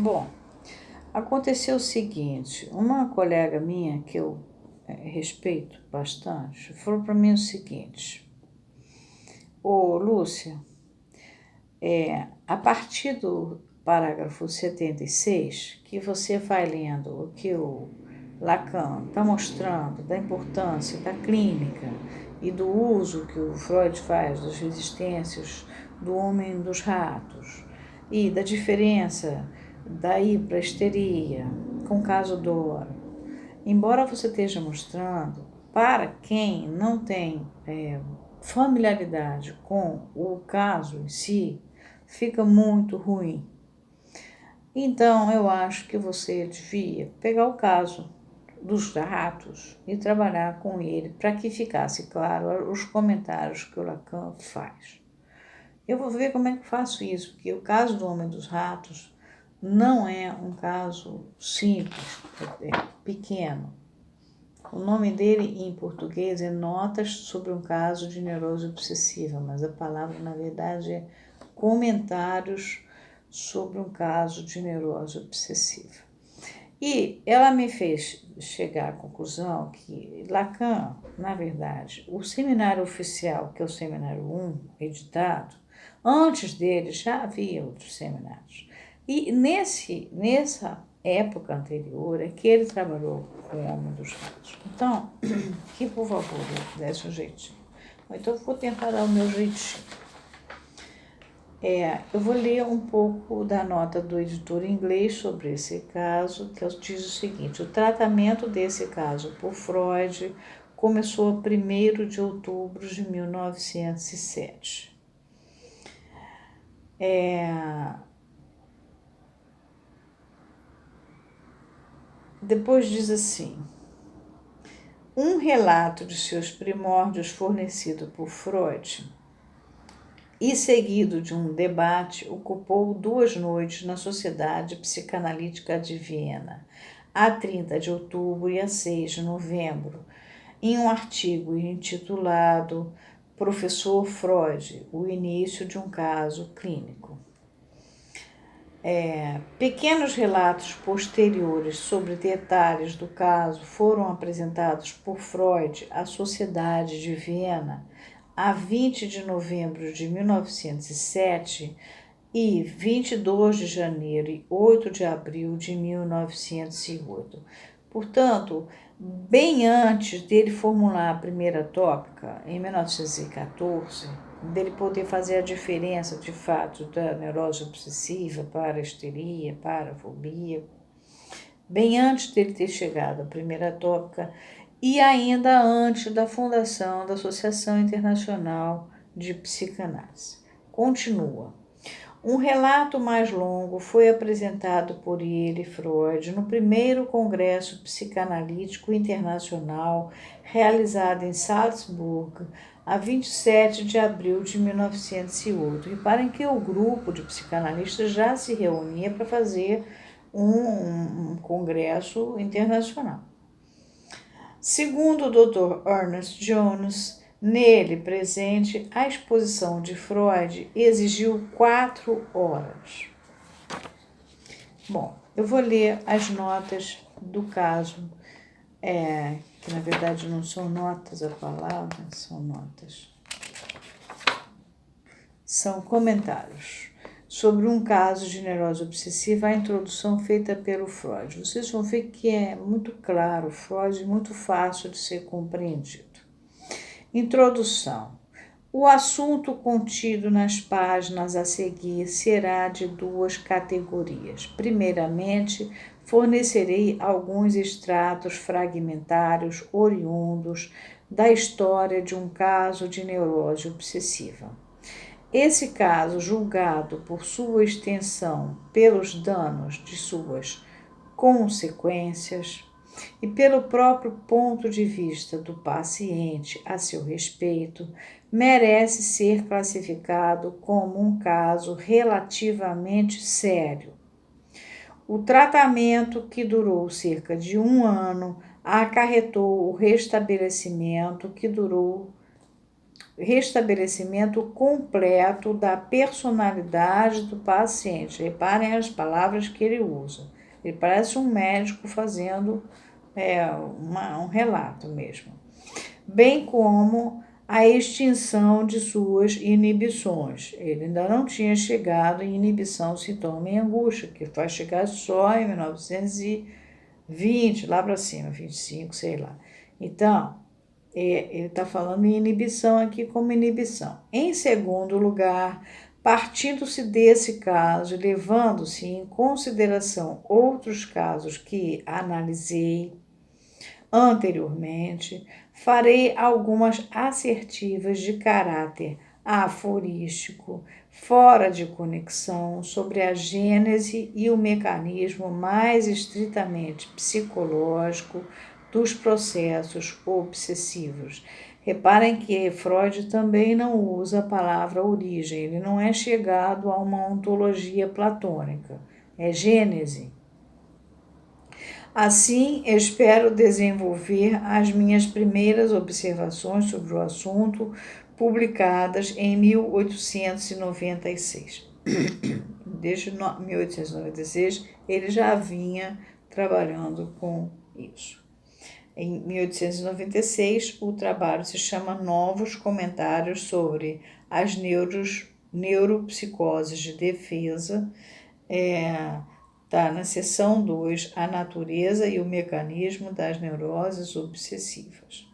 Bom, aconteceu o seguinte, uma colega minha que eu respeito bastante, falou para mim o seguinte: ô Lúcia, a partir do parágrafo 76, que você vai lendo o que o Lacan está mostrando da importância da clínica e do uso que o Freud faz das resistências do homem dos ratos e da diferença da hiperesteria com o caso Dora, embora você esteja mostrando, para quem não tem familiaridade com o caso em si, fica muito ruim. Então, eu acho que você devia pegar o caso dos ratos e trabalhar com ele para que ficasse claro os comentários que o Lacan faz. Eu vou ver como é que faço isso, porque o caso do Homem dos Ratos não é um caso simples, pequeno. O nome dele em português é Notas sobre um caso de neurose obsessiva, mas a palavra na verdade é Comentários sobre um caso de neurose obsessiva. E ela me fez chegar à conclusão que Lacan, na verdade, o seminário oficial, que é o seminário 1, editado, antes dele já havia outros seminários. E nessa época anterior é que ele trabalhou com o Homem dos Ratos. Então, que por favor eu desse um jeitinho. Então eu vou tentar dar o meu jeitinho. Eu vou ler um pouco da nota do editor inglês sobre esse caso, que diz o seguinte: o tratamento desse caso por Freud começou a 1º de outubro de 1907. Depois diz assim: um relato de seus primórdios fornecido por Freud e seguido de um debate, ocupou 2 noites na Sociedade Psicanalítica de Viena, a 30 de outubro e a 6 de novembro, em um artigo intitulado Professor Freud, o início de um caso clínico. Pequenos relatos posteriores sobre detalhes do caso foram apresentados por Freud à Sociedade de Viena a 20 de novembro de 1907 e 22 de janeiro e 8 de abril de 1908. Portanto, bem antes dele formular a primeira tópica, em 1914, dele poder fazer a diferença de fato da neurose obsessiva para a histeria, para a fobia, bem antes dele ter chegado à primeira tópica e ainda antes da fundação da Associação Internacional de Psicanálise. Continua. Um relato mais longo foi apresentado por ele, Freud, no primeiro Congresso Psicanalítico Internacional, realizado em Salzburg, a 27 de abril de 1908. Reparem que o grupo de psicanalistas já se reunia para fazer um congresso internacional. Segundo o Dr. Ernest Jones, nele presente, a exposição de Freud exigiu 4 horas. Bom, eu vou ler as notas do caso, que na verdade não são notas a palavra, são notas. São comentários sobre um caso de neurose obsessiva, a introdução feita pelo Freud. Vocês vão ver que é muito claro, Freud, muito fácil de ser compreendido. Introdução. O assunto contido nas páginas a seguir será de 2 categorias. Primeiramente, fornecerei alguns extratos fragmentários oriundos da história de um caso de neurose obsessiva. Esse caso, julgado por sua extensão, pelos danos de suas consequências e pelo próprio ponto de vista do paciente a seu respeito, merece ser classificado como um caso relativamente sério. O tratamento, que durou cerca de 1 ano, acarretou o restabelecimento que durou restabelecimento completo da personalidade do paciente. Reparem as palavras que ele usa. Ele parece um médico fazendo um relato mesmo. Bem como a extinção de suas inibições. Ele ainda não tinha chegado em inibição, sintoma e angústia, que vai chegar só em 1920, lá para cima, 25, sei lá. Então, ele está falando em inibição aqui como inibição. Em segundo lugar, partindo-se desse caso, levando-se em consideração outros casos que analisei anteriormente, farei algumas assertivas de caráter aforístico, fora de conexão, sobre a gênese e o mecanismo mais estritamente psicológico dos processos obsessivos. Reparem que Freud também não usa a palavra origem, ele não é chegado a uma ontologia platônica, é gênese. Assim, espero desenvolver as minhas primeiras observações sobre o assunto, publicadas em 1896. Desde 1896, ele já vinha trabalhando com isso. Em 1896, o trabalho se chama Novos Comentários sobre as Neuropsicoses de Defesa. Está na seção 2, a natureza e o mecanismo das neuroses obsessivas.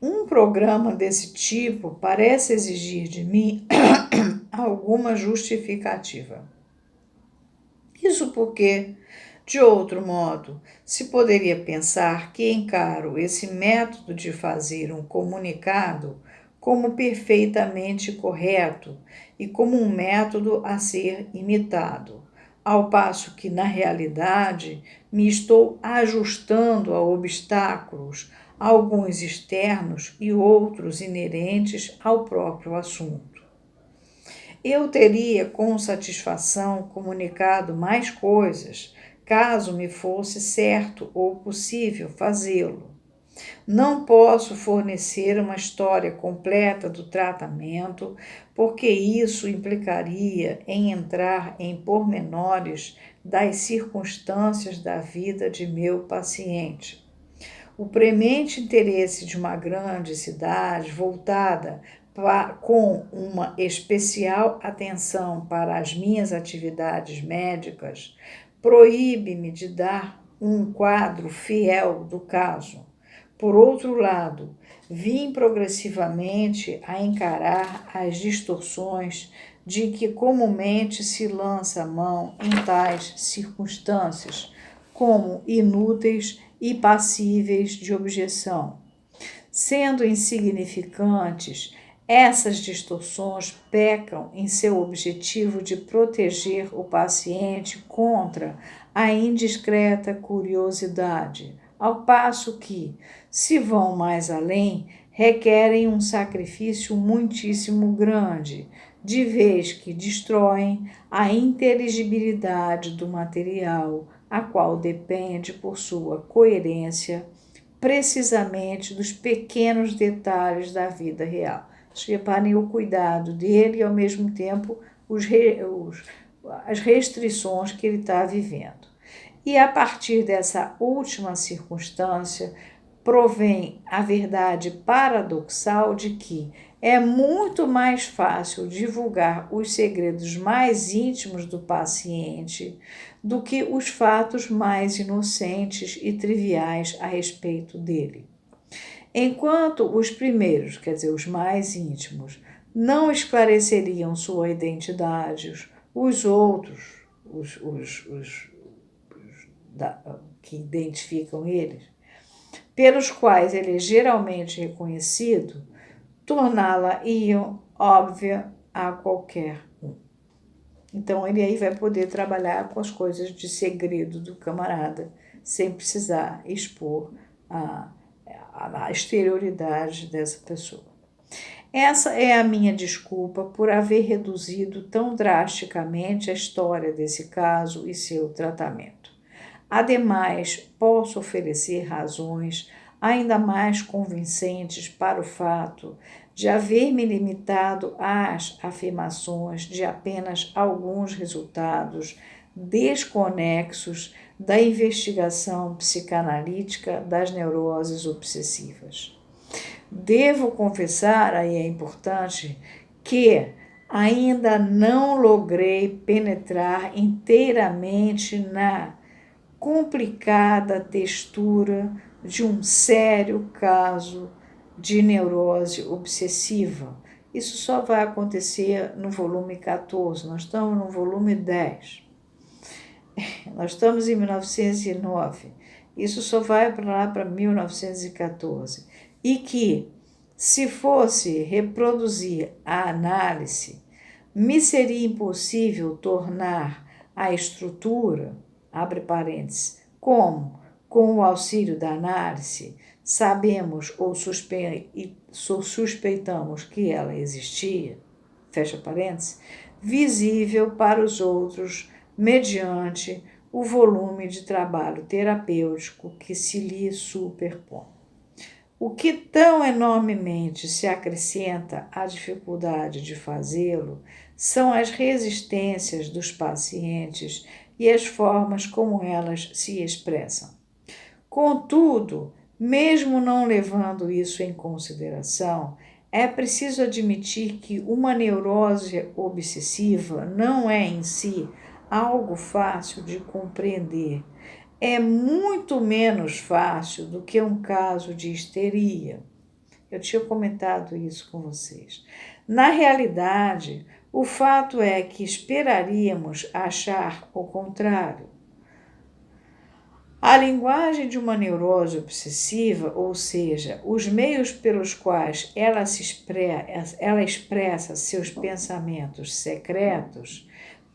Um programa desse tipo parece exigir de mim alguma justificativa. Isso porque, de outro modo, se poderia pensar que encaro esse método de fazer um comunicado como perfeitamente correto e como um método a ser imitado, ao passo que, na realidade, me estou ajustando a obstáculos, alguns externos e outros inerentes ao próprio assunto. Eu teria com satisfação comunicado mais coisas, caso me fosse certo ou possível fazê-lo. Não posso fornecer uma história completa do tratamento, porque isso implicaria em entrar em pormenores das circunstâncias da vida de meu paciente. O premente interesse de uma grande cidade voltada com uma especial atenção para as minhas atividades médicas proíbe-me de dar um quadro fiel do caso. Por outro lado, vim progressivamente a encarar as distorções de que comumente se lança a mão em tais circunstâncias, como inúteis e passíveis de objeção. Sendo insignificantes, essas distorções pecam em seu objetivo de proteger o paciente contra a indiscreta curiosidade, ao passo que, se vão mais além, requerem um sacrifício muitíssimo grande, de vez que destroem a inteligibilidade do material, a qual depende, por sua coerência, precisamente dos pequenos detalhes da vida real. Reparem o cuidado dele e, ao mesmo tempo, as restrições que ele está vivendo. E, a partir dessa última circunstância, provém a verdade paradoxal de que é muito mais fácil divulgar os segredos mais íntimos do paciente do que os fatos mais inocentes e triviais a respeito dele. Enquanto os primeiros, quer dizer, os mais íntimos, não esclareceriam sua identidade, os outros, que identificam eles, pelos quais ele é geralmente reconhecido, torná-la-iam óbvia a qualquer um. Então, ele aí vai poder trabalhar com as coisas de segredo do camarada, sem precisar expor a exterioridade dessa pessoa. Essa é a minha desculpa por haver reduzido tão drasticamente a história desse caso e seu tratamento. Ademais, posso oferecer razões ainda mais convincentes para o fato de haver me limitado às afirmações de apenas alguns resultados desconexos da investigação psicanalítica das neuroses obsessivas. Devo confessar, aí é importante, que ainda não logrei penetrar inteiramente na complicada textura de um sério caso de neurose obsessiva. Isso só vai acontecer no volume 14, nós estamos no volume 10. Nós estamos em 1909, isso só vai para lá para 1914. E que, se fosse reproduzir a análise, me seria impossível tornar a estrutura, abre parênteses, como, com o auxílio da análise, sabemos ou suspeitamos que ela existia, fecha parênteses, visível para os outros mediante o volume de trabalho terapêutico que se lhe superpõe. O que tão enormemente se acrescenta à dificuldade de fazê-lo são as resistências dos pacientes e as formas como elas se expressam. Contudo, mesmo não levando isso em consideração, é preciso admitir que uma neurose obsessiva não é em si algo fácil de compreender. É muito menos fácil do que um caso de histeria. Eu tinha comentado isso com vocês. Na realidade, o fato é que esperaríamos achar o contrário. A linguagem de uma neurose obsessiva, ou seja, os meios pelos quais ela expressa seus pensamentos secretos,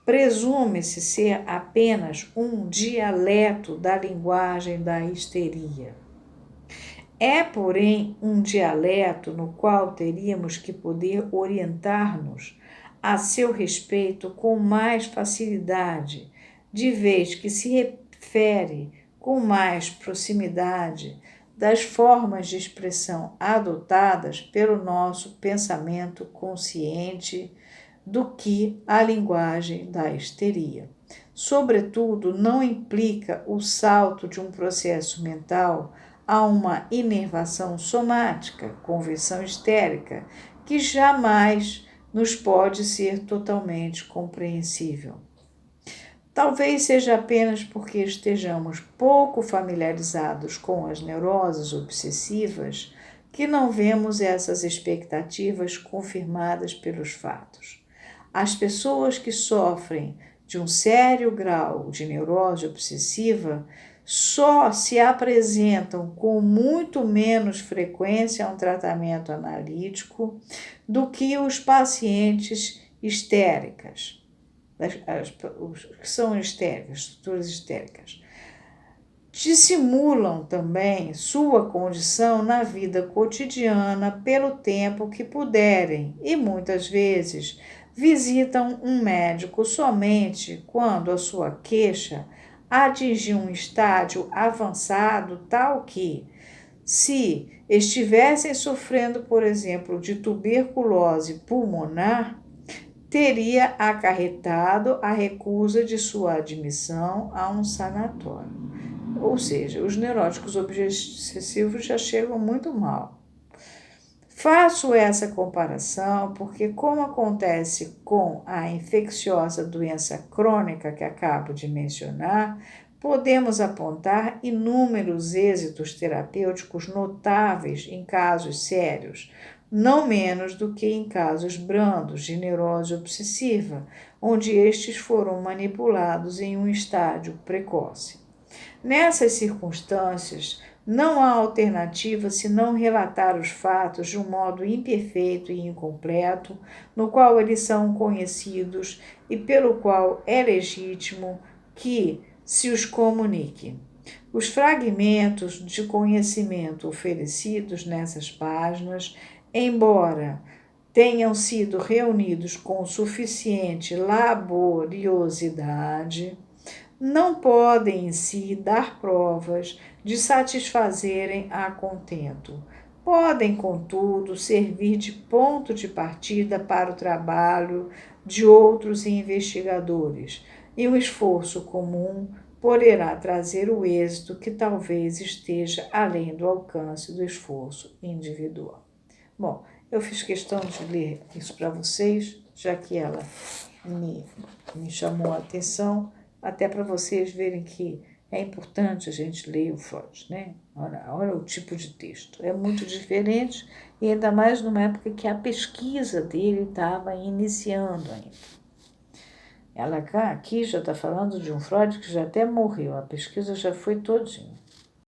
presume-se ser apenas um dialeto da linguagem da histeria. É, porém, um dialeto no qual teríamos que poder orientar-nos a seu respeito com mais facilidade, de vez que se refere com mais proximidade das formas de expressão adotadas pelo nosso pensamento consciente do que a linguagem da histeria. Sobretudo, não implica o salto de um processo mental a uma inervação somática, conversão histérica, que jamais nos pode ser totalmente compreensível. Talvez seja apenas porque estejamos pouco familiarizados com as neuroses obsessivas que não vemos essas expectativas confirmadas pelos fatos. As pessoas que sofrem de um sério grau de neurose obsessiva só se apresentam com muito menos frequência a um tratamento analítico do que os pacientes histéricas. Os que são histéricas, estruturas histéricas, dissimulam também sua condição na vida cotidiana pelo tempo que puderem e muitas vezes visitam um médico somente quando a sua queixa atingir um estágio avançado tal que, se estivessem sofrendo, por exemplo, de tuberculose pulmonar, teria acarretado a recusa de sua admissão a um sanatório. Ou seja, os neuróticos obsessivos já chegam muito mal. Faço essa comparação porque, como acontece com a infecciosa doença crônica que acabo de mencionar, podemos apontar inúmeros êxitos terapêuticos notáveis em casos sérios, não menos do que em casos brandos de neurose obsessiva, onde estes foram manipulados em um estágio precoce. Nessas circunstâncias, não há alternativa senão relatar os fatos de um modo imperfeito e incompleto, no qual eles são conhecidos e pelo qual é legítimo que se os comunique. Os fragmentos de conhecimento oferecidos nessas páginas, embora tenham sido reunidos com suficiente laboriosidade, não podem em si dar provas de satisfazerem a contento. Podem, contudo, servir de ponto de partida para o trabalho de outros investigadores, e o esforço comum poderá trazer o êxito que talvez esteja além do alcance do esforço individual. Bom, eu fiz questão de ler isso para vocês, já que ela me chamou a atenção, até para vocês verem que é importante a gente ler o Freud, né? Olha o tipo de texto. É muito diferente, e ainda mais numa época que a pesquisa dele estava iniciando ainda. Ela aqui já está falando de um Freud que já até morreu, a pesquisa já foi todinha.